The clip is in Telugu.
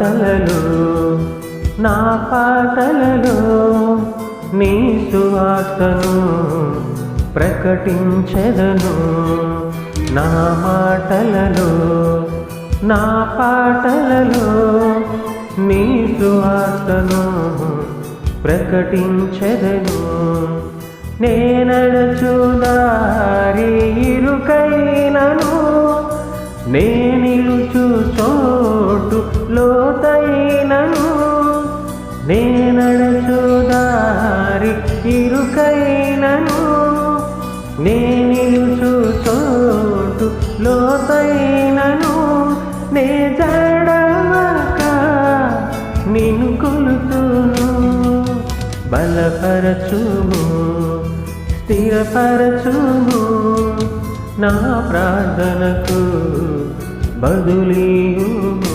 మాటలలో నా పాటలలో నీ సువార్తను ప్రకటించెదను. నా మాటలలో నా పాటలలో నీ సువార్తను ప్రకటించెదను. నే నడచు దారి ఇరుకైనను, నే నిలుచు చోటు లోతైనను, నే నడచు దారి ఇరుకైనను, నే నిలుచు చోటు లోతైనను, నే జడవక నిన్ను కొలుతును. బలపరచుము, స్థిరపరచుము, నా ప్రార్థనకు బదులీయుము.